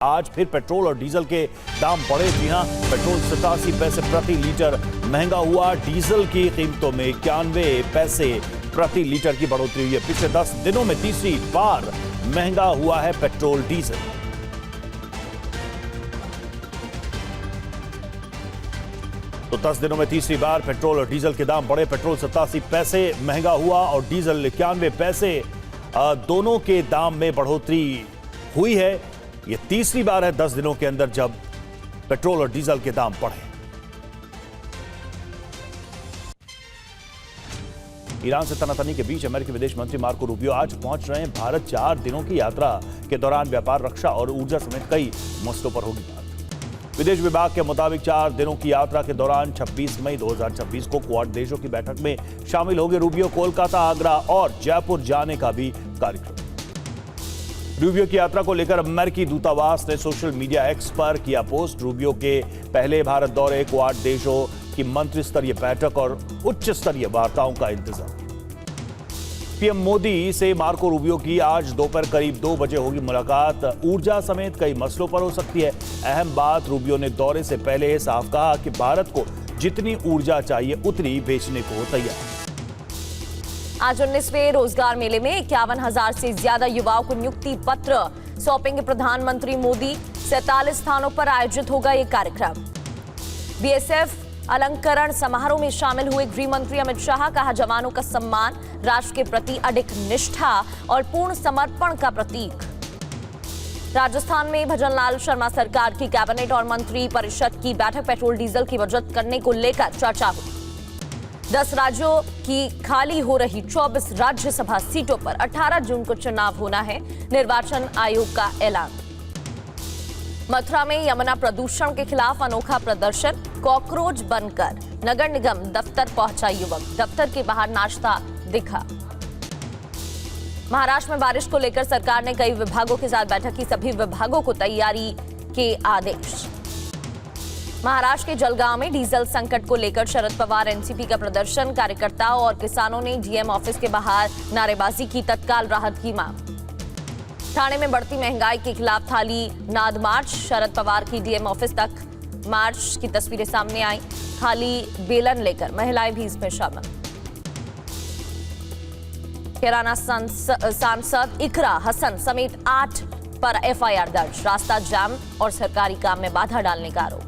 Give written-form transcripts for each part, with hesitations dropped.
आज फिर पेट्रोल और डीजल के दाम बढ़े। जी हां, पेट्रोल 87 पैसे प्रति लीटर महंगा हुआ। डीजल की कीमतों में 91 पैसे प्रति लीटर की बढ़ोतरी हुई है। पिछले 10 दिनों में तीसरी बार महंगा हुआ है पेट्रोल डीजल। तो 10 दिनों में तीसरी बार पेट्रोल और डीजल के दाम बढ़े। पेट्रोल 87 पैसे महंगा हुआ और डीजल 91 पैसे। दोनों के दाम में बढ़ोतरी हुई है। यह तीसरी बार है 10 दिनों के अंदर जब पेट्रोल और डीजल के दाम बढ़े। ईरान से तनातनी के बीच अमेरिकी विदेश मंत्री मार्को रूबियो आज पहुंच रहे हैं भारत। 4 दिनों की यात्रा के दौरान व्यापार, रक्षा और ऊर्जा समेत कई मसलों पर होगी बात। विदेश विभाग के मुताबिक 4 दिनों की यात्रा के दौरान 26 मई 2026 को क्वाड देशों की बैठक में शामिल होंगे रूबियो। कोलकाता, आगरा और जयपुर जाने का भी कार्यक्रम। रूबियो की यात्रा को लेकर अमेरिकी दूतावास ने सोशल मीडिया एक्स पर किया पोस्ट। रूबियो के पहले भारत दौरे, क्वाड देशों की मंत्री स्तरीय बैठक और उच्च स्तरीय वार्ताओं का इंतजार। पीएम मोदी से मार्को रूबियो की आज दोपहर करीब 2 बजे होगी मुलाकात। ऊर्जा समेत कई मसलों पर हो सकती है अहम बात। रूबियो ने दौरे से पहले साफ कहा कि भारत को जितनी ऊर्जा चाहिए उतनी बेचने को तैयार। आज 19वें रोजगार मेले में 51,000 से ज्यादा युवाओं को नियुक्ति पत्र सौंपेंगे प्रधानमंत्री मोदी। 47 स्थानों पर आयोजित होगा ये कार्यक्रम। बीएसएफ अलंकरण समारोह में शामिल हुए गृह मंत्री अमित शाह। कहा, जवानों का सम्मान राष्ट्र के प्रति अडिग निष्ठा और पूर्ण समर्पण का प्रतीक। राजस्थान में भजनलाल शर्मा सरकार की कैबिनेट और मंत्री परिषद की बैठक। पेट्रोल डीजल की बचत करने को लेकर चर्चा हुई। 10 राज्यों की खाली हो रही 24 राज्यसभा सीटों पर 18 जून को चुनाव होना है, निर्वाचन आयोग का ऐलान। मथुरा में यमुना प्रदूषण के खिलाफ अनोखा प्रदर्शन। कॉकरोच बनकर नगर निगम दफ्तर पहुंचा युवक। दफ्तर के बाहर नाचता दिखा। महाराष्ट्र में बारिश को लेकर सरकार ने कई विभागों के साथ बैठक की। सभी विभागों को तैयारी के आदेश। महाराष्ट्र के जलगांव में डीजल संकट को लेकर शरद पवार एनसीपी का प्रदर्शन। कार्यकर्ताओं और किसानों ने डीएम ऑफिस के बाहर नारेबाजी की। तत्काल राहत की मांग। ठाणे में बढ़ती महंगाई के खिलाफ थाली नाद मार्च। शरद पवार की डीएम ऑफिस तक मार्च की तस्वीरें सामने आई। थाली बेलन लेकर महिलाएं भी इसमें शामिल। कैराना सांसद इकरा हसन समेत 8 पर एफआईआर दर्ज। रास्ता जाम और सरकारी काम में बाधा डालने का आरोप।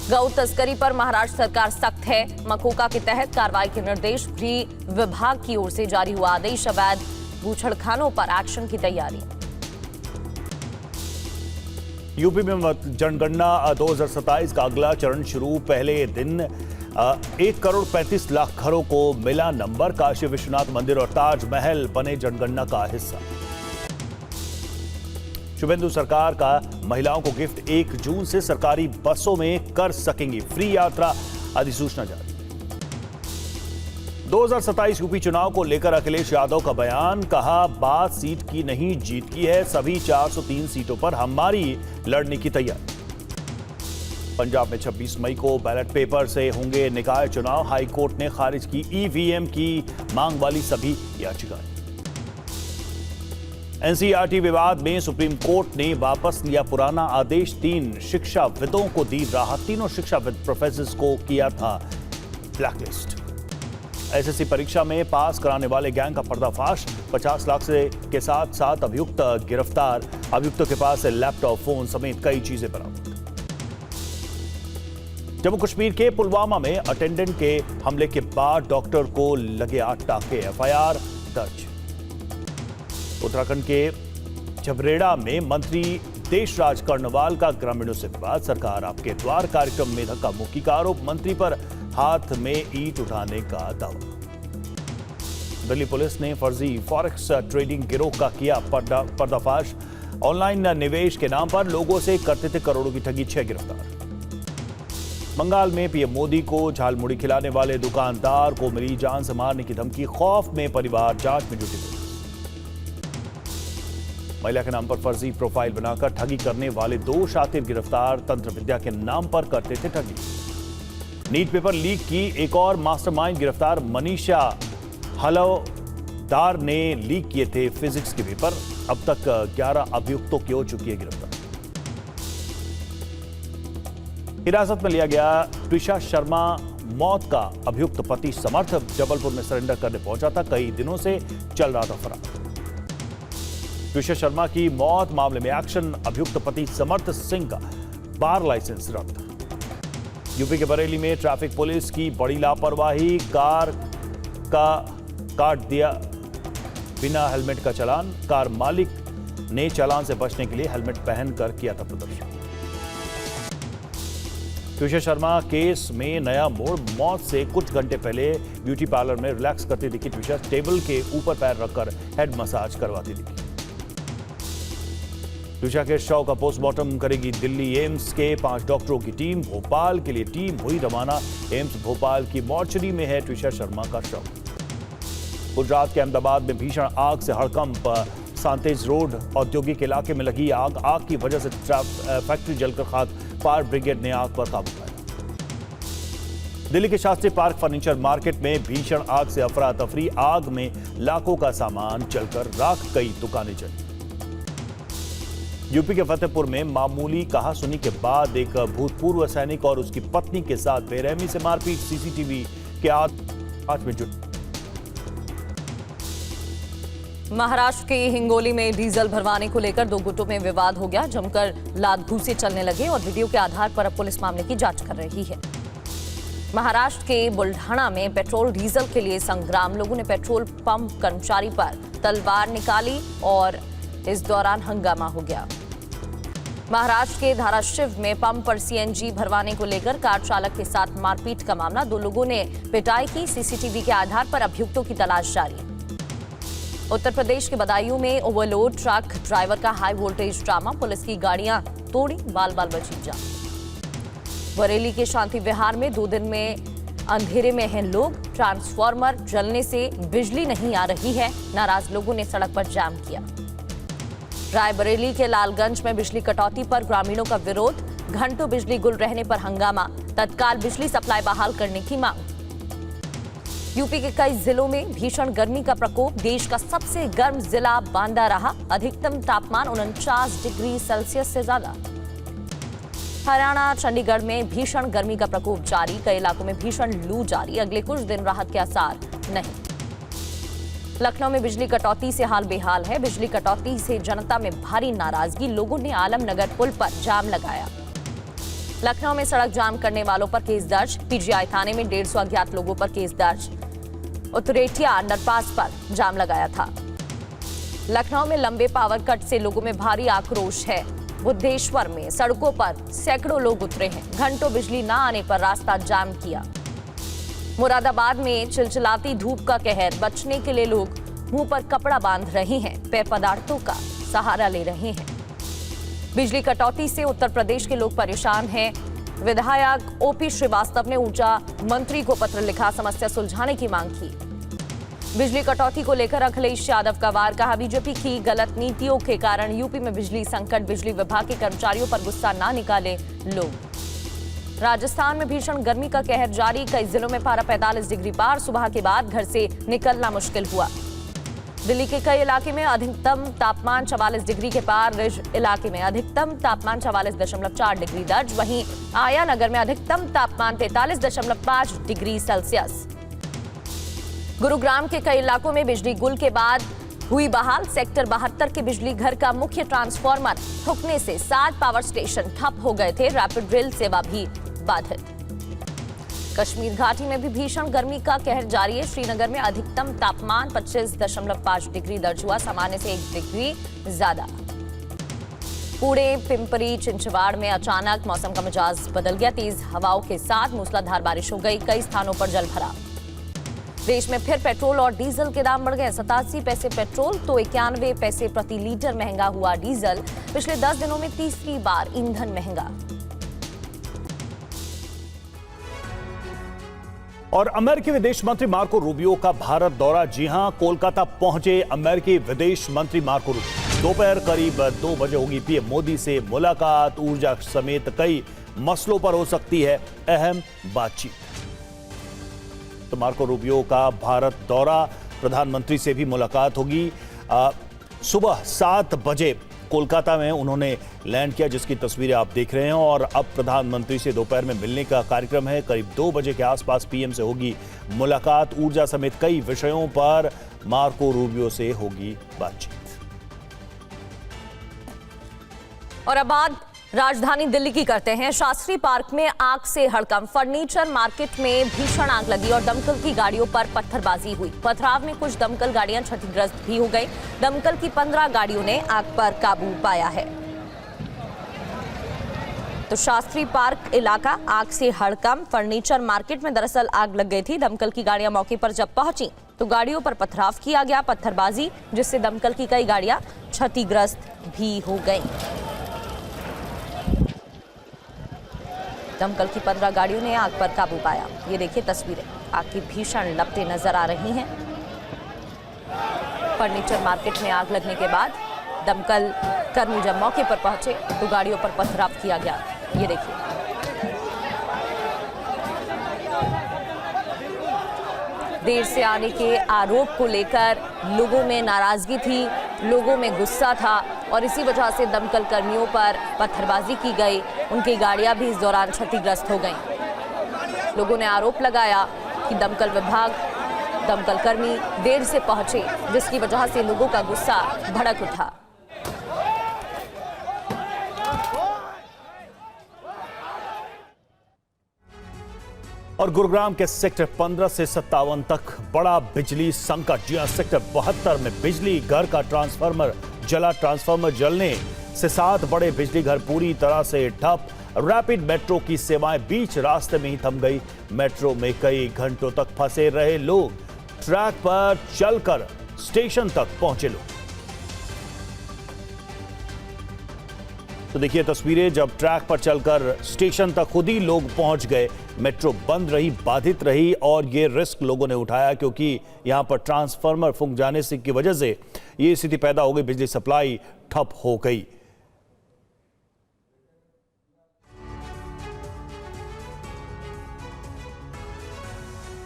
गौ तस्करी पर महाराष्ट्र सरकार सख्त है। मकोका के तहत कार्रवाई के निर्देश। गृह विभाग की ओर से जारी हुआ आदेश। अवैध बूचड़खानों पर एक्शन की तैयारी। यूपी में जनगणना 2027 का अगला चरण शुरू। पहले दिन 1 करोड़ 35 लाख घरों को मिला नंबर। काशी विश्वनाथ मंदिर और ताजमहल बने जनगणना का हिस्सा। शुभेंदु सरकार का महिलाओं को गिफ्ट। 1 जून से सरकारी बसों में कर सकेंगी फ्री यात्रा, अधिसूचना जारी। 2027 यूपी चुनाव को लेकर अखिलेश यादव का बयान। कहा, बात सीट की नहीं जीत की है। सभी 403 सीटों पर हमारी लड़ने की तैयारी। पंजाब में 26 मई को बैलेट पेपर से होंगे निकाय चुनाव। हाई कोर्ट ने खारिज की ईवीएम की मांग वाली सभी याचिकाएं। एनसीईआरटी विवाद में सुप्रीम कोर्ट ने वापस लिया पुराना आदेश। 3 शिक्षाविदों को दी राहत। तीनों शिक्षाविद प्रोफेसर्स को किया था ब्लैकलिस्ट। एसएससी परीक्षा में पास कराने वाले गैंग का पर्दाफाश। 50 लाख से के साथ अभियुक्त गिरफ्तार। अभियुक्तों के पास से लैपटॉप, फोन समेत कई चीजें बरामद। जम्मू कश्मीर के पुलवामा में अटेंडेंट के हमले के बाद डॉक्टर को लगे 8 टाके। एफआईआर दर्ज। उत्तराखंड के झबरेड़ा में मंत्री देशराज कर्णवाल का ग्रामीणों से विवाद। सरकार आपके द्वार कार्यक्रम में धक्का मुक्की का आरोप। मंत्री पर हाथ में ईंट उठाने का दावा। दिल्ली पुलिस ने फर्जी फॉरेक्स ट्रेडिंग गिरोह का किया पर्दाफाश। ऑनलाइन निवेश के नाम पर लोगों से करते थे करोड़ों की ठगी। 6 गिरफ्तार। बंगाल में पीएम मोदी को झालमुड़ी खिलाने वाले दुकानदार को मिली जान से मारने की धमकी। खौफ में परिवार जांच में जुटी। महिला के नाम पर फर्जी प्रोफाइल बनाकर ठगी करने वाले 2 शातिर गिरफ्तार। तंत्र विद्या के नाम पर करते थे ठगी। नीट पेपर लीक की एक और मास्टरमाइंड गिरफ्तार। मनीषा हलवदार ने लीक किए थे फिजिक्स के पेपर। अब तक 11 अभियुक्तों की हो चुकी है गिरफ्तारी। हिरासत में लिया गया ट्विशा शर्मा मौत का अभियुक्त पति समर्थ जबलपुर में सरेंडर करने पहुंचा था। कई दिनों से चल रहा था फरार। ट्विशा शर्मा की मौत मामले में एक्शन, अभियुक्त पति समर्थ सिंह का बार लाइसेंस रद्द। यूपी के बरेली में ट्रैफिक पुलिस की बड़ी लापरवाही, कार का काट दिया बिना हेलमेट का चालान। कार मालिक ने चालान से बचने के लिए हेलमेट पहनकर किया था प्रदर्शन। ट्विशा शर्मा केस में नया मोड़, मौत से कुछ घंटे पहले ब्यूटी पार्लर में रिलैक्स करती दिखी ट्विशा। टेबल के ऊपर पैर रखकर हेड मसाज करवाती दिखी। ट्विशा के शव का पोस्टमार्टम करेगी दिल्ली एम्स के 5 डॉक्टरों की टीम। भोपाल के लिए टीम हुई रवाना। एम्स भोपाल की मॉर्चरी में है ट्विशा शर्मा का शव। गुजरात के अहमदाबाद में भीषण आग से हड़कंप। सांतेज रोड औद्योगिक इलाके में लगी आग। आग की वजह से फैक्ट्री जलकर खाक। फायर ब्रिगेड ने आग पर काबू पाया। दिल्ली के शास्त्री पार्क फर्नीचर मार्केट में भीषण आग से अफरा तफरी। आग में लाखों का सामान जलकर राख, कई दुकानें जली। यूपी के फतेहपुर में मामूली कहासुनी के बाद एक भूतपूर्व सैनिक और उसकी पत्नी के साथ बेरहमी से मारपीट। सीसीटीवी के आंच में जुट। महाराष्ट्र के हिंगोली में डीजल भरवाने को लेकर 2 गुटों में विवाद हो गया। जमकर लात घूंसे चलने लगे और वीडियो के आधार पर अब पुलिस मामले की जांच कर रही है। महाराष्ट्र के बुल्ढाना में पेट्रोल डीजल के लिए संग्राम। लोगों ने पेट्रोल पंप कर्मचारी पर तलवार निकाली और इस दौरान हंगामा हो गया। महाराष्ट्र के धाराशिव में पंप पर सीएनजी भरवाने को लेकर कार चालक के साथ मारपीट का मामला। 2 लोगों ने पिटाई की। सीसीटीवी के आधार पर अभियुक्तों की तलाश जारी। उत्तर प्रदेश के बदायूं में ओवरलोड ट्रक ड्राइवर का हाई वोल्टेज ड्रामा। पुलिस की गाड़ियां तोड़ी, बाल बाल बची जान। बरेली के शांति विहार में 2 दिन में अंधेरे में हैं लोग। ट्रांसफार्मर जलने से बिजली नहीं आ रही है। नाराज लोगों ने सड़क पर जाम किया। रायबरेली के लालगंज में बिजली कटौती पर ग्रामीणों का विरोध। घंटों बिजली गुल रहने पर हंगामा। तत्काल बिजली सप्लाई बहाल करने की मांग। यूपी के कई जिलों में भीषण गर्मी का प्रकोप। देश का सबसे गर्म जिला बांदा रहा। अधिकतम तापमान 49 डिग्री सेल्सियस से ज्यादा। हरियाणा चंडीगढ़ में भीषण गर्मी का प्रकोप जारी। कई इलाकों में भीषण लू जारी। अगले कुछ दिन राहत के आसार नहीं। लखनऊ में बिजली कटौती से हाल बेहाल है। बिजली कटौती से जनता में भारी नाराजगी। लोगों ने आलमनगर पुल पर जाम लगाया। लखनऊ में सड़क जाम करने वालों पर केस दर्ज। पीजीआई थाने में 150 अज्ञात लोगों पर केस दर्ज। उत्तरेठिया अंडरपास पर जाम लगाया था। लखनऊ में लंबे पावर कट से लोगों में भारी आक्रोश है। बुद्धेश्वर में सड़कों पर सैकड़ों लोग उतरे हैं। घंटों बिजली न आने पर रास्ता जाम किया। मुरादाबाद में चिलचिलाती धूप का कहर। बचने के लिए लोग मुंह पर कपड़ा बांध रहे हैं। पेय पदार्थों का सहारा ले रहे हैं। बिजली कटौती से उत्तर प्रदेश के लोग परेशान हैं। विधायक ओपी श्रीवास्तव ने ऊर्जा मंत्री को पत्र लिखा। समस्या सुलझाने की मांग की। बिजली कटौती को लेकर अखिलेश यादव का वार। कहा, बीजेपी की गलत नीतियों के कारण यूपी में बिजली संकट। बिजली विभाग के कर्मचारियों पर गुस्सा ना निकाले लोग। राजस्थान में भीषण गर्मी का कहर जारी। कई जिलों में पारा 45 डिग्री पार। सुबह के बाद घर से निकलना मुश्किल हुआ। दिल्ली के कई इलाके में अधिकतम तापमान 44 डिग्री के पार। रिज इलाके में अधिकतम तापमान 44.4 डिग्री दर्ज। वहीं आया नगर में अधिकतम तापमान 43.5 डिग्री सेल्सियस। गुरुग्राम के कई इलाकों में बिजली गुल के बाद हुई बहाल। सेक्टर 72 के बिजली घर का मुख्य ट्रांसफार्मर ठुकने से 7 पावर स्टेशन ठप हो गए थे। रैपिड रेल सेवा भी बाधित। कश्मीर घाटी में भी भीषण गर्मी का कहर जारी है। श्रीनगर में अधिकतम तापमान 25.5 डिग्री दर्ज हुआ। सामान्य से 1 डिग्री ज्यादा। पुणे, पिंपरी चिंचवाड़ में अचानक मौसम का मिजाज बदल गया। तेज हवाओं के साथ मूसलाधार बारिश हो गई। कई स्थानों पर जल भरा। देश में फिर पेट्रोल और डीजल के दाम बढ़ गए। 87 पैसे पेट्रोल तो 91 पैसे प्रति लीटर महंगा हुआ डीजल। पिछले 10 दिनों में तीसरी बार ईंधन महंगा। और अमेरिकी विदेश मंत्री मार्को रूबियो का भारत दौरा। जी हां, कोलकाता पहुंचे अमेरिकी विदेश मंत्री मार्को रूबियो। दोपहर करीब 2 बजे होगी पीएम मोदी से मुलाकात। ऊर्जा समेत कई मसलों पर हो सकती है अहम बातचीत। तो मार्को रूबियो का भारत दौरा, प्रधानमंत्री से भी मुलाकात होगी। सुबह 7 बजे कोलकाता में उन्होंने लैंड किया, जिसकी तस्वीरें आप देख रहे हैं। और अब प्रधानमंत्री से दोपहर में मिलने का कार्यक्रम है। करीब 2 बजे के आसपास पीएम से होगी मुलाकात। ऊर्जा समेत कई विषयों पर मार्को रूबियो से होगी बातचीत। और अब बात राजधानी दिल्ली की करते हैं। शास्त्री पार्क में आग से हड़कंप। फर्नीचर मार्केट में भीषण आग लगी और दमकल की गाड़ियों पर पत्थरबाजी हुई। पथराव में कुछ दमकल गाड़ियां क्षतिग्रस्त भी हो गई। दमकल की 15 गाड़ियों ने आग पर काबू पाया है। तो शास्त्री पार्क इलाका आग से हड़कंप। फर्नीचर मार्केट में दरअसल आग लग गई थी। दमकल की गाड़ियां मौके पर जब पहुंची तो गाड़ियों पर पथराव किया गया, पत्थरबाजी, जिससे दमकल की कई गाड़ियां क्षतिग्रस्त भी हो गई। दमकल की 15 गाड़ियों ने आग पर काबू पाया। ये देखिए तस्वीरें, आग की भीषण लपटें नजर आ रही हैं। फर्नीचर मार्केट में आग लगने के बाद दमकल कर्मी जब मौके पर पहुंचे तो गाड़ियों पर पथराव किया गया। ये देखिए, देर से आने के आरोप को लेकर लोगों में नाराजगी थी, लोगों में गुस्सा था और इसी वजह से दमकल कर्मियों पर पत्थरबाजी की गई। उनकी गाड़ियां भी इस दौरान क्षतिग्रस्त हो गईं। लोगों ने आरोप लगाया कि दमकल विभाग, दमकल कर्मी देर से पहुंचे, जिसकी वजह से लोगों का गुस्सा भड़क उठा। और गुरुग्राम के सेक्टर 15 से 57 तक बड़ा बिजली संकट। जी हां, सेक्टर 72 में बिजली घर का ट्रांसफार्मर जला। ट्रांसफार्मर जलने से 7 बड़े बिजली घर पूरी तरह से ठप। रैपिड मेट्रो की सेवाएं बीच रास्ते में ही थम गई। मेट्रो में कई घंटों तक फंसे रहे लोग। ट्रैक पर चलकर स्टेशन तक पहुंचे लोग। तो देखिए तस्वीरें, जब ट्रैक पर चलकर स्टेशन तक खुद ही लोग पहुंच गए। मेट्रो बंद रही, बाधित रही और ये रिस्क लोगों ने उठाया क्योंकि यहां पर ट्रांसफार्मर फूंक जाने से की वजह से ये स्थिति पैदा हो गई। बिजली सप्लाई ठप हो गई।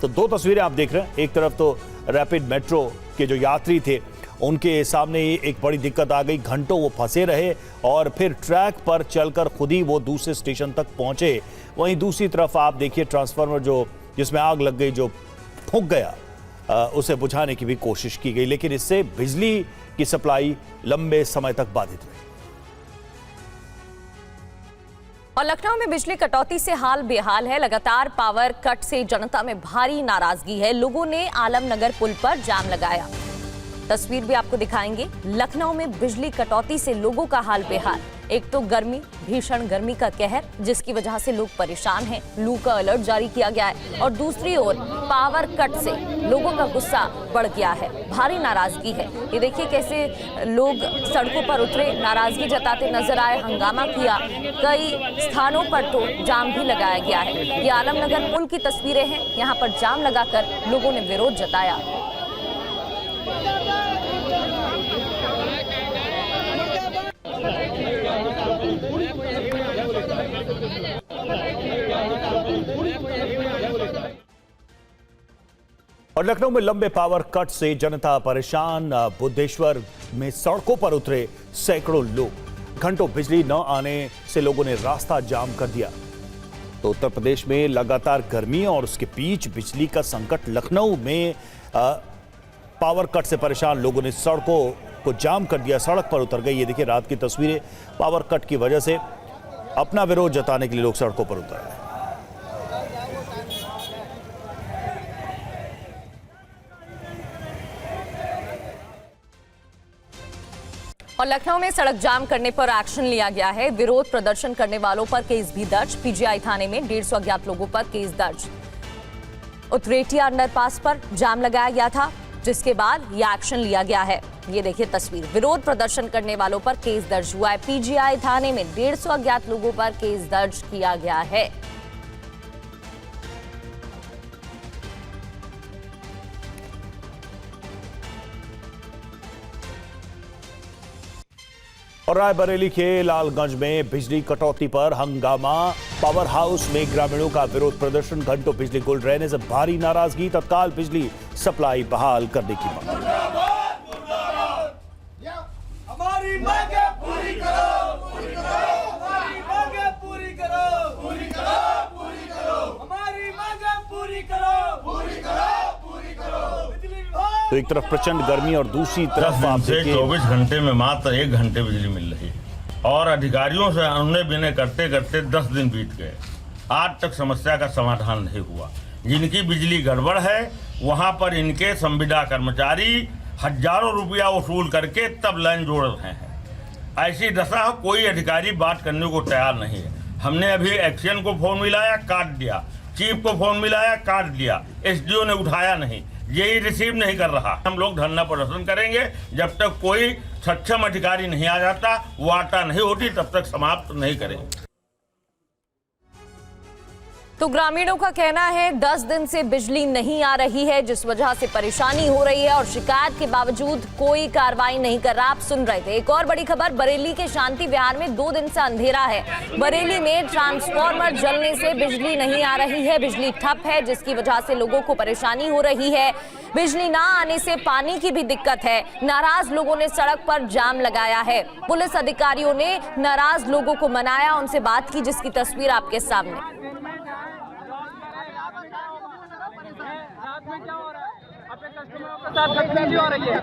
तो 2 तस्वीरें आप देख रहे हैं। एक तरफ तो रैपिड मेट्रो के जो यात्री थे उनके सामने एक बड़ी दिक्कत आ गई। घंटों वो फंसे रहे और फिर ट्रैक पर चलकर खुद ही वो दूसरे स्टेशन तक पहुंचे। वहीं दूसरी तरफ आप देखिए ट्रांसफार्मर जिसमें आग लग गई, जो फूंक गया, उसे बुझाने की भी कोशिश की गई, लेकिन इससे बिजली की सप्लाई लंबे समय तक बाधित रही। और लखनऊ में बिजली कटौती से हाल बेहाल है। लगातार पावर कट से जनता में भारी नाराजगी है। लोगों ने आलमनगर पुल पर जाम लगाया। तस्वीर भी आपको दिखाएंगे। लखनऊ में बिजली कटौती से लोगों का हाल बेहाल। एक तो गर्मी, भीषण गर्मी का कहर, जिसकी वजह से लोग परेशान हैं। लू का अलर्ट जारी किया गया है और दूसरी ओर पावर कट से लोगों का गुस्सा बढ़ गया है, भारी नाराजगी है। ये देखिए कैसे लोग सड़कों पर उतरे, नाराजगी जताते नजर आए, हंगामा किया। कई स्थानों पर तो जाम भी लगाया गया है। ये आलमनगर पुल की तस्वीरें हैं। यहाँ पर जाम लगाकर लोगों ने विरोध जताया। और लखनऊ में लंबे पावर कट से जनता परेशान। बुद्धेश्वर में सड़कों पर उतरे सैकड़ों लोग। घंटों बिजली न आने से लोगों ने रास्ता जाम कर दिया। तो उत्तर प्रदेश में लगातार गर्मी और उसके बीच बिजली का संकट। लखनऊ में पावर कट से परेशान लोगों ने सड़कों को जाम कर दिया, सड़क पर उतर गए। ये देखिए रात की तस्वीरें। पावर कट की वजह से अपना विरोध जताने के लिए लोग सड़कों पर उतर आए। और लखनऊ में सड़क जाम करने पर एक्शन लिया गया है। विरोध प्रदर्शन करने वालों पर केस भी दर्ज। पीजीआई थाने में 150 अज्ञात लोगों पर केस दर्ज। उतरेटिया अंडरपास पर जाम लगाया गया था, जिसके बाद यह एक्शन लिया गया है। ये देखिए तस्वीर। विरोध प्रदर्शन करने वालों पर केस दर्ज हुआ है। पीजीआई थाने में 150 अज्ञात लोगों पर केस दर्ज किया गया है। और रायबरेली के लालगंज में बिजली कटौती पर हंगामा। पावर हाउस में ग्रामीणों का विरोध प्रदर्शन। घंटों बिजली गुल रहने से भारी नाराजगी। तत्काल बिजली सप्लाई बहाल करने की मांग। हमारी मांगे तो एक तरफ प्रचंड गर्मी और दूसरी 10 तरफ दिन आप से देखिए 24 घंटे में मात्र 1 घंटे बिजली मिल रही है और अधिकारियों से अनुनय विनय करते करते 10 दिन बीत गए। आज तक समस्या का समाधान नहीं हुआ। जिनकी बिजली गड़बड़ है वहां पर इनके संविदा कर्मचारी हजारों रुपया वसूल करके तब लाइन जोड़ रहे हैं। ऐसी दशा, कोई अधिकारी बात करने को तैयार नहीं है। हमने अभी एक्शन को फोन मिलाया, काट दिया। चीफ को फोन मिलाया, काट दिया। एसडीओ ने उठाया नहीं, यही रिसीव नहीं कर रहा। हम लोग धरना प्रदर्शन करेंगे जब तक कोई सक्षम अधिकारी नहीं आ जाता, वार्ता नहीं होती, तब तक समाप्त नहीं करेंगे। तो ग्रामीणों का कहना है 10 दिन से बिजली नहीं आ रही है, जिस वजह से परेशानी हो रही है और शिकायत के बावजूद कोई कार्रवाई नहीं कर रहा। आप सुन रहे थे। एक और बड़ी खबर, बरेली के शांति विहार में 2 दिन से अंधेरा है। बरेली में ट्रांसफार्मर जलने से बिजली नहीं आ रही है, बिजली ठप है, जिसकी वजह से लोगों को परेशानी हो रही है। बिजली ना आने से पानी की भी दिक्कत है। नाराज लोगों ने सड़क पर जाम लगाया है। पुलिस अधिकारियों ने नाराज लोगों को मनाया, उनसे बात की, जिसकी तस्वीर आपके सामने। क्या हो रहा है? अपने कस्टमरों के साथ बदतमीजी हो रही है।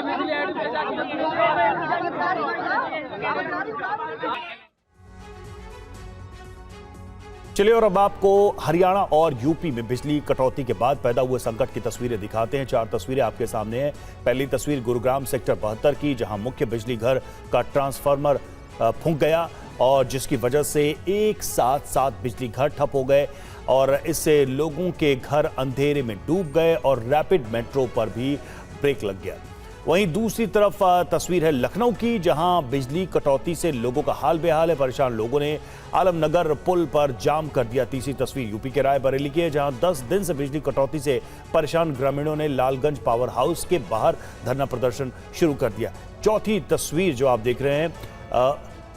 बिजली एड पे चलिए और अब आपको हरियाणा और यूपी में बिजली कटौती के बाद पैदा हुए संकट की तस्वीरें दिखाते हैं। 4 तस्वीरें आपके सामने हैं। पहली तस्वीर गुरुग्राम सेक्टर 72 की, जहां मुख्य बिजली घर का ट्रांसफार्मर फूंक गया और जिसकी वजह से एक साथ 7 बिजली घर ठप हो गए और इससे लोगों के घर अंधेरे में डूब गए और रैपिड मेट्रो पर भी ब्रेक लग गया। वहीं दूसरी तरफ तस्वीर है लखनऊ की, जहां बिजली कटौती से लोगों का हाल बेहाल है। परेशान लोगों ने आलमनगर पुल पर जाम कर दिया। तीसरी तस्वीर यूपी के रायबरेली की है, जहां 10 दिन से बिजली कटौती से परेशान ग्रामीणों ने लालगंज पावर हाउस के बाहर धरना प्रदर्शन शुरू कर दिया। चौथी तस्वीर जो आप देख रहे हैं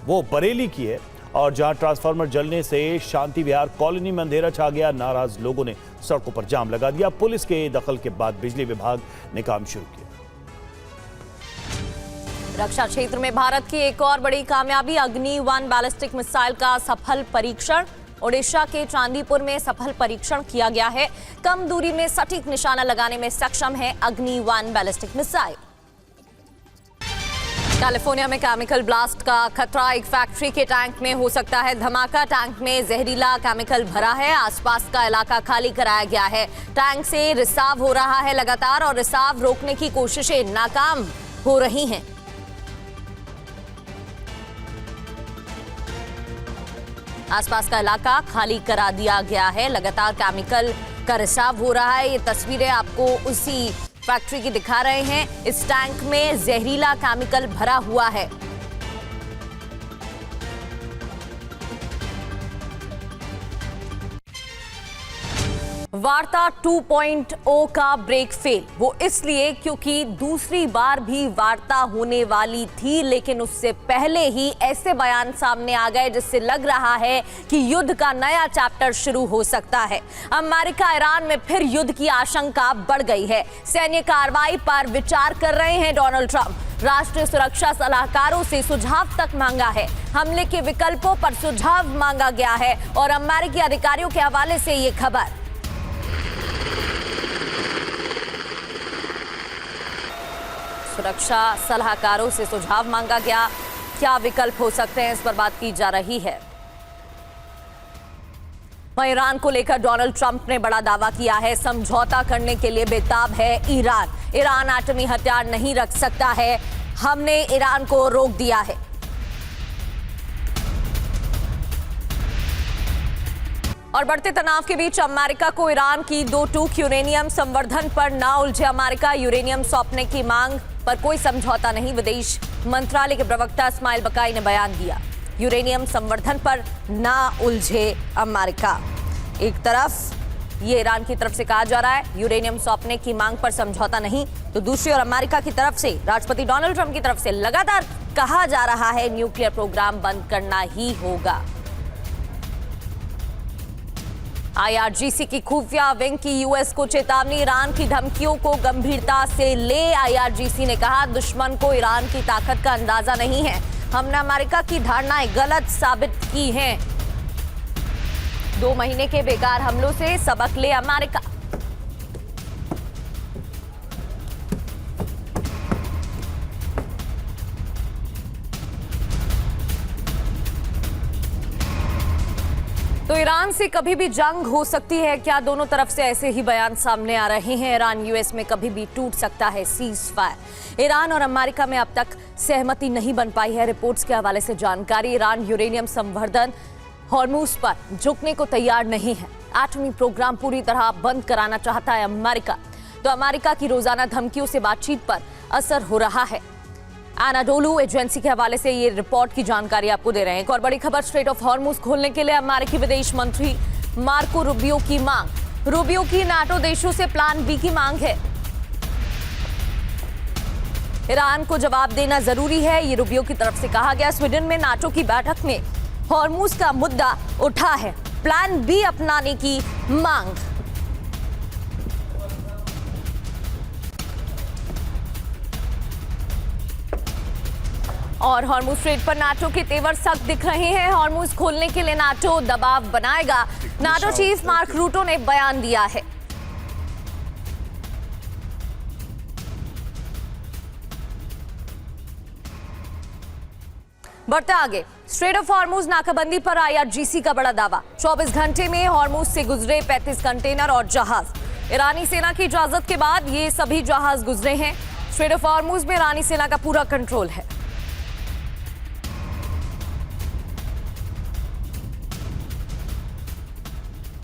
वो बरेली की है और जहां ट्रांसफार्मर जलने से शांति विहार कॉलोनी में अंधेरा छा गया। नाराज लोगों ने सड़कों पर जाम लगा दिया। पुलिस के दखल के बाद बिजली विभाग ने काम शुरू किया। रक्षा क्षेत्र में भारत की एक और बड़ी कामयाबी, अग्नि-1 बैलिस्टिक मिसाइल का सफल परीक्षण। ओडिशा के चांदीपुर में सफल परीक्षण किया गया है। कम दूरी में सटीक निशाना लगाने में सक्षम है अग्नि-1 बैलिस्टिक मिसाइल। कैलिफोर्निया में केमिकल ब्लास्ट का खतरा, एक फैक्ट्री के टैंक में हो सकता है धमाका। टैंक में जहरीला केमिकल भरा है। आसपास का इलाका खाली कराया गया है। टैंक से रिसाव हो रहा है लगातार और रिसाव रोकने की कोशिशें नाकाम हो रही हैं। आसपास का इलाका खाली करा दिया गया है। लगातार केमिकल का रिसाव हो रहा है। ये तस्वीरें आपको उसी फैक्ट्री की दिखा रहे हैं। इस टैंक में जहरीला केमिकल भरा हुआ है। वार्ता 2.0 का ब्रेक फेल, वो इसलिए क्योंकि दूसरी बार भी वार्ता होने वाली थी, लेकिन उससे पहले ही ऐसे बयान सामने आ गए जिससे लग रहा है कि युद्ध का नया चैप्टर शुरू हो सकता है। अमेरिका ईरान में फिर युद्ध की आशंका बढ़ गई है। सैन्य कार्रवाई पर विचार कर रहे हैं डोनाल्ड ट्रंप। राष्ट्रीय सुरक्षा सलाहकारों से सुझाव तक मांगा है। हमले के विकल्पों पर सुझाव मांगा गया है और अमेरिकी अधिकारियों के हवाले से ये खबर। सुरक्षा सलाहकारों से सुझाव मांगा गया, क्या विकल्प हो सकते हैं, इस पर बात की जा रही है। वहीं ईरान को लेकर डोनाल्ड ट्रंप ने बड़ा दावा किया है। समझौता करने के लिए बेताब है ईरान। ईरान एटमी हथियार नहीं रख सकता है, हमने ईरान को रोक दिया है। और बढ़ते तनाव के बीच अमेरिका को ईरान की 2 टूक यूरेनियम संवर्धन पर ना उलझे। अमेरिका यूरेनियम सौंपने की मांग पर कोई समझौता नहीं, विदेश मंत्रालय के प्रवक्ता इस्माइल बकाई ने बयान दिया। यूरेनियम संवर्धन पर ना उलझे अमेरिका। एक तरफ ये ईरान की तरफ से कहा जा रहा है यूरेनियम सौंपने की मांग पर समझौता नहीं, तो दूसरी ओर अमेरिका की तरफ से, राष्ट्रपति डोनाल्ड ट्रंप की तरफ से लगातार कहा जा रहा है न्यूक्लियर प्रोग्राम बंद करना ही होगा। आईआरजीसी की खुफिया विंग की यूएस को चेतावनी, ईरान की धमकियों को गंभीरता से ले। आईआरजीसी ने कहा दुश्मन को ईरान की ताकत का अंदाजा नहीं है, हमने अमेरिका की धारणाएं गलत साबित की हैं। 2 महीने के बेकार हमलों से सबक ले अमेरिका। तो ईरान से कभी भी जंग हो सकती है क्या? दोनों तरफ से ऐसे ही बयान सामने आ रहे हैं। ईरान यूएस में कभी भी टूट सकता है सीज फायर। ईरान और अमेरिका में अब तक सहमति नहीं बन पाई है। रिपोर्ट्स के हवाले से जानकारी, ईरान यूरेनियम संवर्धन हॉर्मूज पर झुकने को तैयार नहीं है। एटमी प्रोग्राम पूरी तरह बंद कराना चाहता है अमेरिका। तो अमेरिका की रोजाना धमकियों से बातचीत पर असर हो रहा है। एनाडोलू एजेंसी के हवाले से ये रिपोर्ट की जानकारी आपको दे रहे हैं। एक और बड़ी खबर, स्ट्रेट ऑफ हॉर्मूज खोलने के लिए अमेरिकी विदेश मंत्री मार्को रूबियो की मांग। रूबियो की नाटो देशों से प्लान बी की मांग है। ईरान को जवाब देना जरूरी है, ये रूबियो की तरफ से कहा गया। स्वीडन में नाटो की बैठक में हॉर्मूज का मुद्दा उठा है, प्लान बी अपनाने की मांग। और हॉर्मूज स्ट्रेट पर नाटो के तेवर सख्त दिख रहे हैं। हॉर्मूज खोलने के लिए नाटो दबाव बनाएगा, नाटो चीफ मार्क रूटो ने बयान दिया है। बढ़ते आगे, स्ट्रेट ऑफ हॉर्मूज नाकाबंदी पर आईआरजीसी का बड़ा दावा। 24 घंटे में हॉर्मूज से गुजरे 35 कंटेनर और जहाज। ईरानी सेना की इजाजत के बाद ये सभी जहाज गुजरे हैं। स्ट्रेट ऑफ हॉर्मूज में ईरानी सेना का पूरा कंट्रोल है।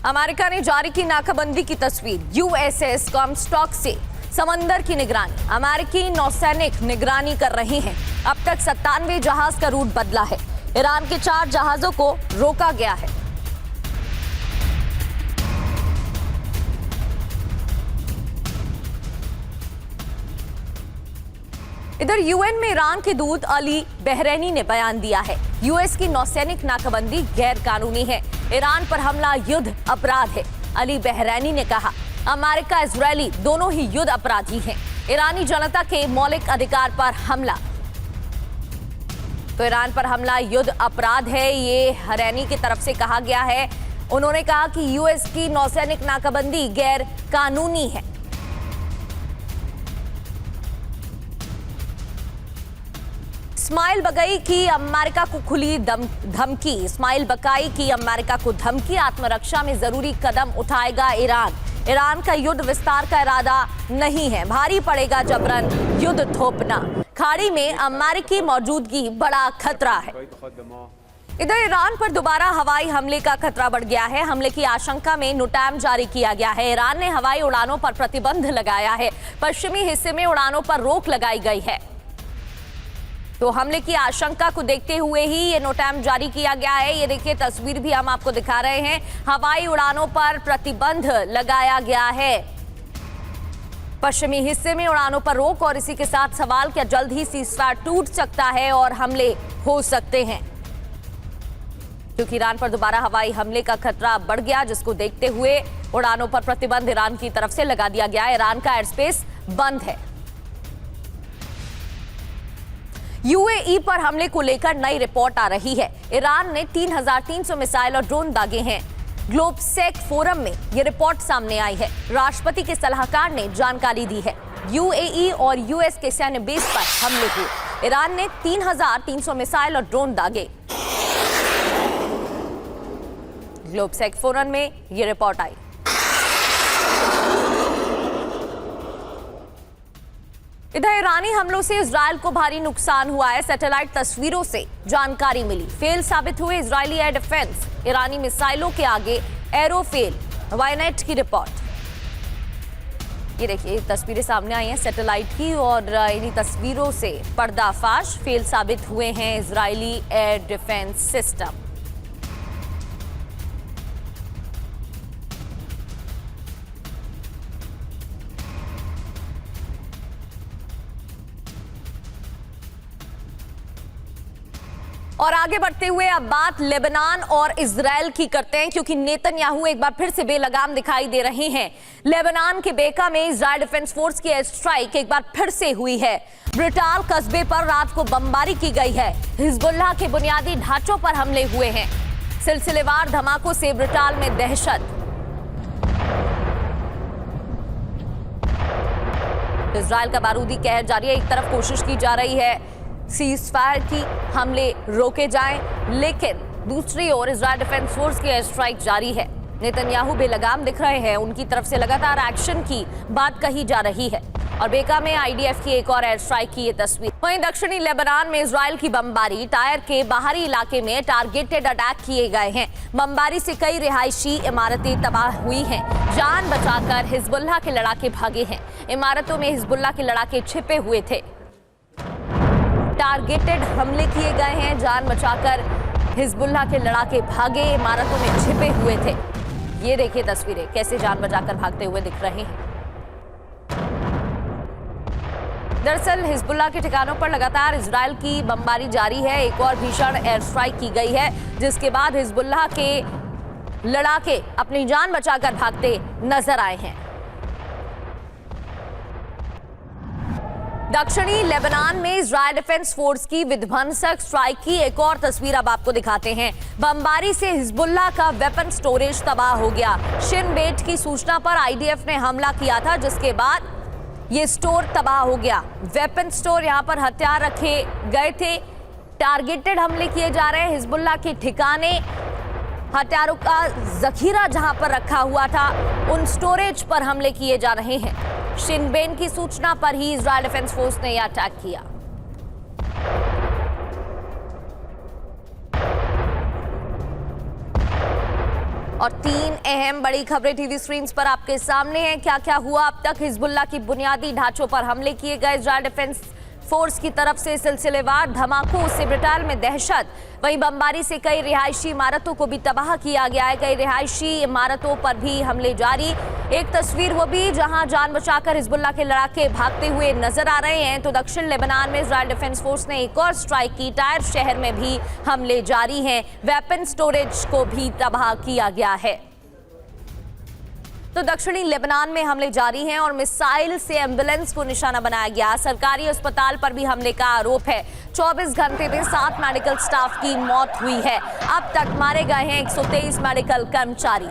अमेरिका ने जारी की नाकाबंदी की तस्वीर। यूएसएस कॉमस्टॉक से समंदर की निगरानी। अमेरिकी नौसैनिक निगरानी कर रहे हैं। अब तक 97 जहाज का रूट बदला है। ईरान के 4 जहाजों को रोका गया है। इधर यूएन में ईरान के दूत अली बहरैनी ने बयान दिया है, यूएस की नौसैनिक नाकाबंदी गैर कानूनी है। ईरान पर हमला युद्ध अपराध है। अली बहरैनी ने कहा, अमेरिका इजरायली दोनों ही युद्ध अपराधी हैं। ईरानी जनता के मौलिक अधिकार पर हमला। तो ईरान पर हमला युद्ध अपराध है, ये हरैनी की तरफ से कहा गया है। उन्होंने कहा कि यूएस की नौसैनिक नाकाबंदी गैर कानूनी है। इस्माइल बकाई की अमेरिका को खुली धमकी। इस्माइल बकाई की अमेरिका को धमकी, आत्मरक्षा में जरूरी कदम उठाएगा ईरान। ईरान का युद्ध विस्तार का इरादा नहीं है, भारी पड़ेगा जबरन युद्ध थोपना। खाड़ी में अमेरिकी मौजूदगी बड़ा खतरा है। इधर ईरान पर दोबारा हवाई हमले का खतरा बढ़ गया है। हमले की आशंका में नोटैम जारी किया गया है। ईरान ने हवाई उड़ानों पर प्रतिबंध लगाया है। पश्चिमी हिस्से में उड़ानों पर रोक लगाई गई है। तो हमले की आशंका को देखते हुए ही ये नोटैम जारी किया गया है। ये देखिए, तस्वीर भी हम आपको दिखा रहे हैं। हवाई उड़ानों पर प्रतिबंध लगाया गया है। पश्चिमी हिस्से में उड़ानों पर रोक, और इसी के साथ सवाल, क्या जल्द ही सीज़फायर टूट सकता है और हमले हो सकते हैं? क्योंकि ईरान पर दोबारा हवाई हमले का खतरा बढ़ गया, जिसको देखते हुए उड़ानों पर प्रतिबंध ईरान की तरफ से लगा दिया गया। ईरान का एयर स्पेस बंद है। यूएई पर हमले को लेकर नई रिपोर्ट आ रही है। ईरान ने 3300 मिसाइल और ड्रोन दागे हैं। ग्लोबसेक फोरम में यह रिपोर्ट सामने आई है। राष्ट्रपति के सलाहकार ने जानकारी दी है। यूएई और यूएस के सैन्य बेस पर हमले हुए। ईरान ने 3300 मिसाइल और ड्रोन दागे। ग्लोबसेक फोरम में यह रिपोर्ट आई। इधर ईरानी हमलों से इजरायल को भारी नुकसान हुआ है। सैटेलाइट तस्वीरों से जानकारी मिली। फेल साबित हुए इजरायली एयर डिफेंस। ईरानी मिसाइलों के आगे एरो फेल। वायनेट की रिपोर्ट। ये देखिए, तस्वीरें सामने आई हैं सैटेलाइट की, और इन्हीं तस्वीरों से पर्दाफाश। फेल साबित हुए हैं इजरायली एयर डिफेंस सिस्टम। और आगे बढ़ते हुए अब बात लेबनान और इजराइल की करते हैं, क्योंकि नेतन्याहू एक बार फिर से बेलगाम दिखाई दे रहे हैं। लेबनान के बेका में इजराइल डिफेंस फोर्स की एयर स्ट्राइक एक बार फिर से हुई है। ब्रिटाल कस्बे पर रात को बमबारी की गई है। हिजबुल्लाह के बुनियादी ढांचों पर हमले हुए हैं। सिलसिलेवार धमाकों से ब्रिटाल में दहशत। इजराइल का बारूदी कहर जारी है। एक तरफ कोशिश की जा रही है सीज़फायर की, हमले रोके जाएं, लेकिन दूसरी ओर इजरायल डिफेंस फोर्स की एयर स्ट्राइक जारी है। नेतन्याहू बेलगाम दिख रहे हैं, उनकी तरफ से लगातार एक्शन की बात कही जा रही है। और बेका में आईडीएफ की एक और एयर स्ट्राइक की ये तस्वीर। वहीं दक्षिणी लेबनान में इजरायल की बमबारी, टायर के बाहरी इलाके में टारगेटेड अटैक किए गए हैं। बमबारी से कई रिहायशी इमारतें तबाह हुई हैं। जान बचाकर हिजबुल्लाह के लड़ाके भागे हैं। इमारतों में हिजबुल्लाह के लड़ाके छिपे हुए थे। टारगेटेड हमले किए गए हैं। जान बचाकर हिजबुल्लाह के लड़ाके भागे, इमारतों में छिपे हुए थे। ये देखिए तस्वीरें, कैसे जान बचाकर भागते हुए दिख रहे हैं। दरअसल हिजबुल्लाह के ठिकानों पर लगातार इजरायल की बमबारी जारी है। एक और भीषण एयर स्ट्राइक की गई है, जिसके बाद हिजबुल्लाह के लड़ाके अपनी जान बचाकर भागते नजर आए हैं। दक्षिणी लेबनान में इजरायल डिफेंस फोर्स की विध्वंसक स्ट्राइक की एक और तस्वीर अब आपको दिखाते हैं। बमबारी से हिजबुल्लाह का वेपन स्टोरेज तबाह हो गया। शिन बेट की सूचना पर आईडीएफ ने हमला किया था, जिसके बाद ये स्टोर तबाह हो गया। वेपन स्टोर, यहां पर हथियार रखे गए थे। टारगेटेड हमले किए जा रहे हैं। हिजबुल्लाह के ठिकाने, हथियारों का जखीरा जहां पर रखा हुआ था, उन स्टोरेज पर हमले किए जा रहे हैं। शिनबेन की सूचना पर ही इजरायल डिफेंस फोर्स ने यह अटैक किया। और 3 अहम बड़ी खबरें टीवी स्क्रीन पर आपके सामने हैं। क्या क्या हुआ अब तक? हिजबुल्लाह की बुनियादी ढांचों पर हमले किए गए इजरायल डिफेंस फोर्स की तरफ से, सिलसिलेवार धमाकों से ब्रिटाल में दहशत। वहीं बमबारी से कई रिहायशी इमारतों को भी तबाह किया गया है। कई रिहायशी इमारतों पर भी हमले जारी। एक तस्वीर वो भी जहां जान बचाकर हिजबुल्लाह के लड़ाके भागते हुए नजर आ रहे हैं। तो दक्षिण लेबनान में इजरायल डिफेंस फोर्स ने एक और स्ट्राइक की। टायर शहर में भी हमले जारी हैं। वेपन स्टोरेज को भी तबाह किया गया है। तो दक्षिणी लेबनान में हमले जारी हैं और मिसाइल से एम्बुलेंस को निशाना बनाया गया। सरकारी अस्पताल पर भी हमले का आरोप है। 24 घंटे में 7 मेडिकल स्टाफ की मौत हुई है। अब तक मारे गए हैं 123 मेडिकल कर्मचारी।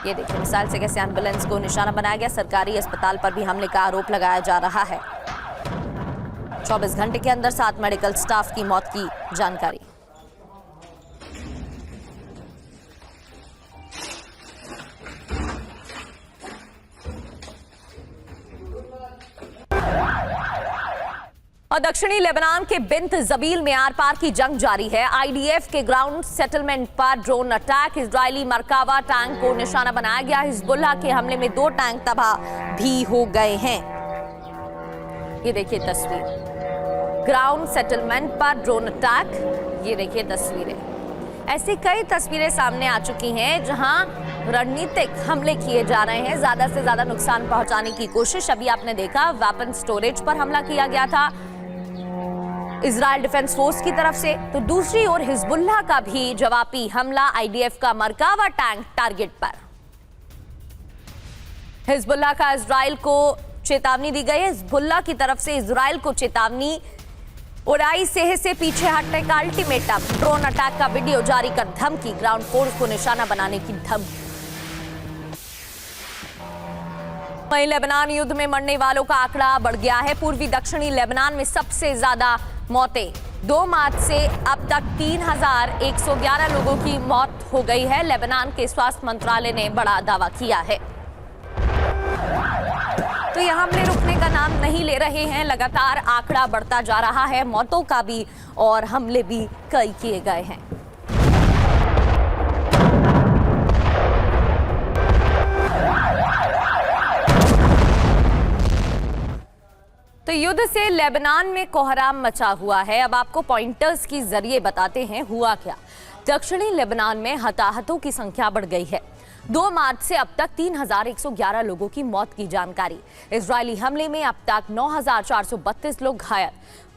ये देखिए मिसाइल से कैसे एम्बुलेंस को निशाना बनाया गया। सरकारी अस्पताल पर भी हमले का आरोप लगाया जा रहा है। 24 घंटे के अंदर 7 मेडिकल स्टाफ की मौत की जानकारी। और दक्षिणी लेबनान के बिंत जबील में आर पार की जंग जारी है। आईडीएफ के ग्राउंड सेटलमेंट पर drone attack, Israeli Merkava tank को निशाना बनाया गया। हिजबुल्लाह के हमले में 2 टैंक तबाह भी हो गए हैं। ये देखिए तस्वीर, ग्राउंड सेटलमेंट पर ड्रोन अटैक। ये देखिए तस्वीरें, ऐसी कई तस्वीरें सामने आ चुकी हैं जहां रणनीतिक हमले किए जा रहे हैं, ज्यादा से ज्यादा नुकसान पहुंचाने की कोशिश। अभी आपने देखा वेपन स्टोरेज पर हमला किया गया था इजरायल डिफेंस फोर्स की तरफ से। तो दूसरी ओर हिजबुल्लाह का भी जवाबी हमला, आईडीएफ का मरकावा टैंक टारगेट पर। हिजबुल्लाह का इजरायल को चेतावनी दी गई है। हिजबुल्लाह की तरफ से इजरायल को चेतावनी, उड़ाई सेह से पीछे हटने का अल्टीमेटम, ड्रोन अटैक का वीडियो जारी कर धमकी, ग्राउंड फोर्स को निशाना बनाने की धमकी। वहीं लेबनान युद्ध में मरने वालों का आंकड़ा बढ़ गया है। पूर्वी दक्षिणी लेबनान में सबसे ज्यादा मौतें। 2 मार्च से अब तक 3111 लोगों की मौत हो गई है। लेबनान के स्वास्थ्य मंत्रालय ने बड़ा दावा किया है। तो ये हमले रुकने का नाम नहीं ले रहे हैं। लगातार आंकड़ा बढ़ता जा रहा है, मौतों का भी, और हमले भी कई किए गए हैं। तो युद्ध से लेबनान में कोहराम मचा हुआ है। अब आपको पॉइंटर्स की जरिए बताते हैं हुआ क्या। दक्षिणी लेबनान में हताहतों की संख्या बढ़ गई है। 2 मार्च से अब तक 3111 लोगों की मौत की जानकारी। इजरायली हमले में अब तक 9432 लोग घायल।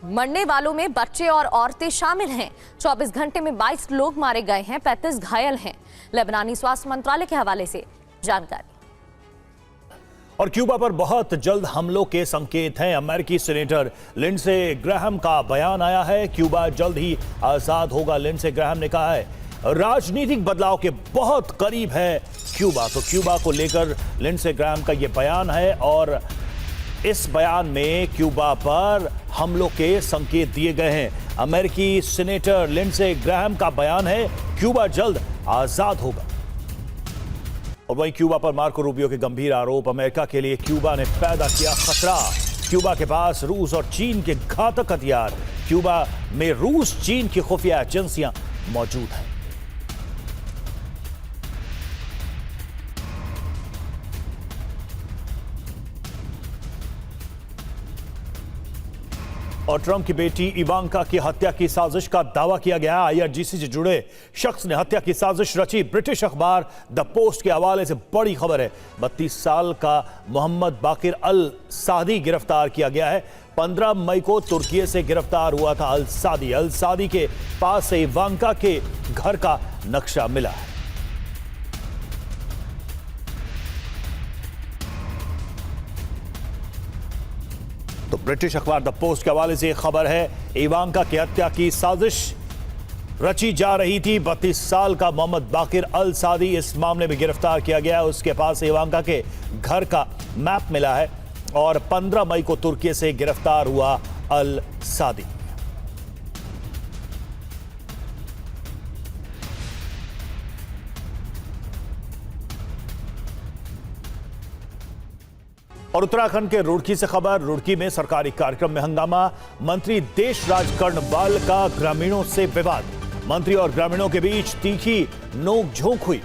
मरने वालों में बच्चे और औरतें शामिल हैं। 24 घंटे में 22 लोग मारे गए हैं, 35 घायल हैं। लेबनानी स्वास्थ्य मंत्रालय के हवाले से जानकारी। और क्यूबा पर बहुत जल्द हमलों के संकेत हैं। अमेरिकी सीनेटर लिंडसे ग्राहम का बयान आया है, क्यूबा जल्द ही आजाद होगा। लिंडसे ग्राहम ने कहा है राजनीतिक बदलाव के बहुत करीब है क्यूबा। तो क्यूबा को लेकर लिंडसे ग्राहम का यह बयान है और इस बयान में क्यूबा पर हमलों के संकेत दिए गए हैं। अमेरिकी सीनेटर लिंडसे ग्राहम का बयान है, क्यूबा जल्द आजाद होगा। और वहीं क्यूबा पर मार्को रूबियो के गंभीर आरोप, अमेरिका के लिए क्यूबा ने पैदा किया खतरा। क्यूबा के पास रूस और चीन के घातक हथियार। क्यूबा में रूस चीन की खुफिया एजेंसियां मौजूद हैं। और ट्रंप की बेटी इवांका की हत्या की साजिश का दावा किया गया। आईआरजीसी से जुड़े शख्स ने हत्या की साजिश रची। ब्रिटिश अखबार द पोस्ट के हवाले से बड़ी खबर है। 32 साल का मोहम्मद बाकिर अल सादी गिरफ्तार किया गया है। 15 मई को तुर्की से गिरफ्तार हुआ था अल सादी। अल सादी के पास से इवांका के घर का नक्शा मिला है। तो ब्रिटिश अखबार द पोस्ट के हवाले से खबर है, इवांका की हत्या की साजिश रची जा रही थी। 32 साल का मोहम्मद बाकिर अल सादी इस मामले में गिरफ्तार किया गया है। उसके पास इवांका के घर का मैप मिला है और 15 मई को तुर्की से गिरफ्तार हुआ अल सादी। और उत्तराखंड के रुड़की से खबर, रुड़की में सरकारी कार्यक्रम में हंगामा। मंत्री देशराज कर्णवाल का ग्रामीणों से विवाद। मंत्री और ग्रामीणों के बीच तीखी नोक-झोंक हुई।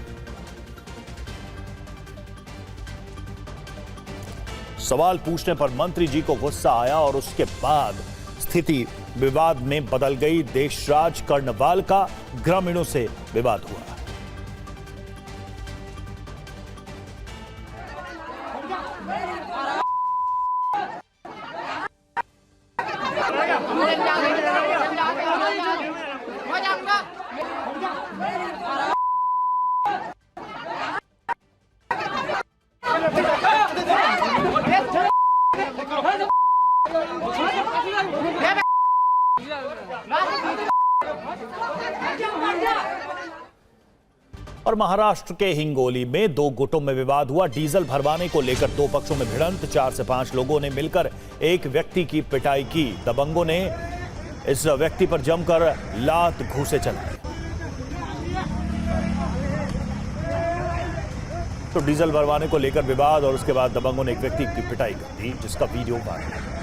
सवाल पूछने पर मंत्री जी को गुस्सा आया और उसके बाद स्थिति विवाद में बदल गई। देशराज कर्णवाल का ग्रामीणों से विवाद हुआ। और महाराष्ट्र के हिंगोली में 2 गुटों में विवाद हुआ। डीजल भरवाने को लेकर 2 पक्षों में भिड़ंत। 4 से 5 लोगों ने मिलकर एक व्यक्ति की पिटाई की। दबंगों ने इस व्यक्ति पर जमकर लात घूंसे चलाए। तो डीजल भरवाने को लेकर विवाद और उसके बाद दबंगों ने एक व्यक्ति की पिटाई कर दी, जिसका वीडियो वायरल है।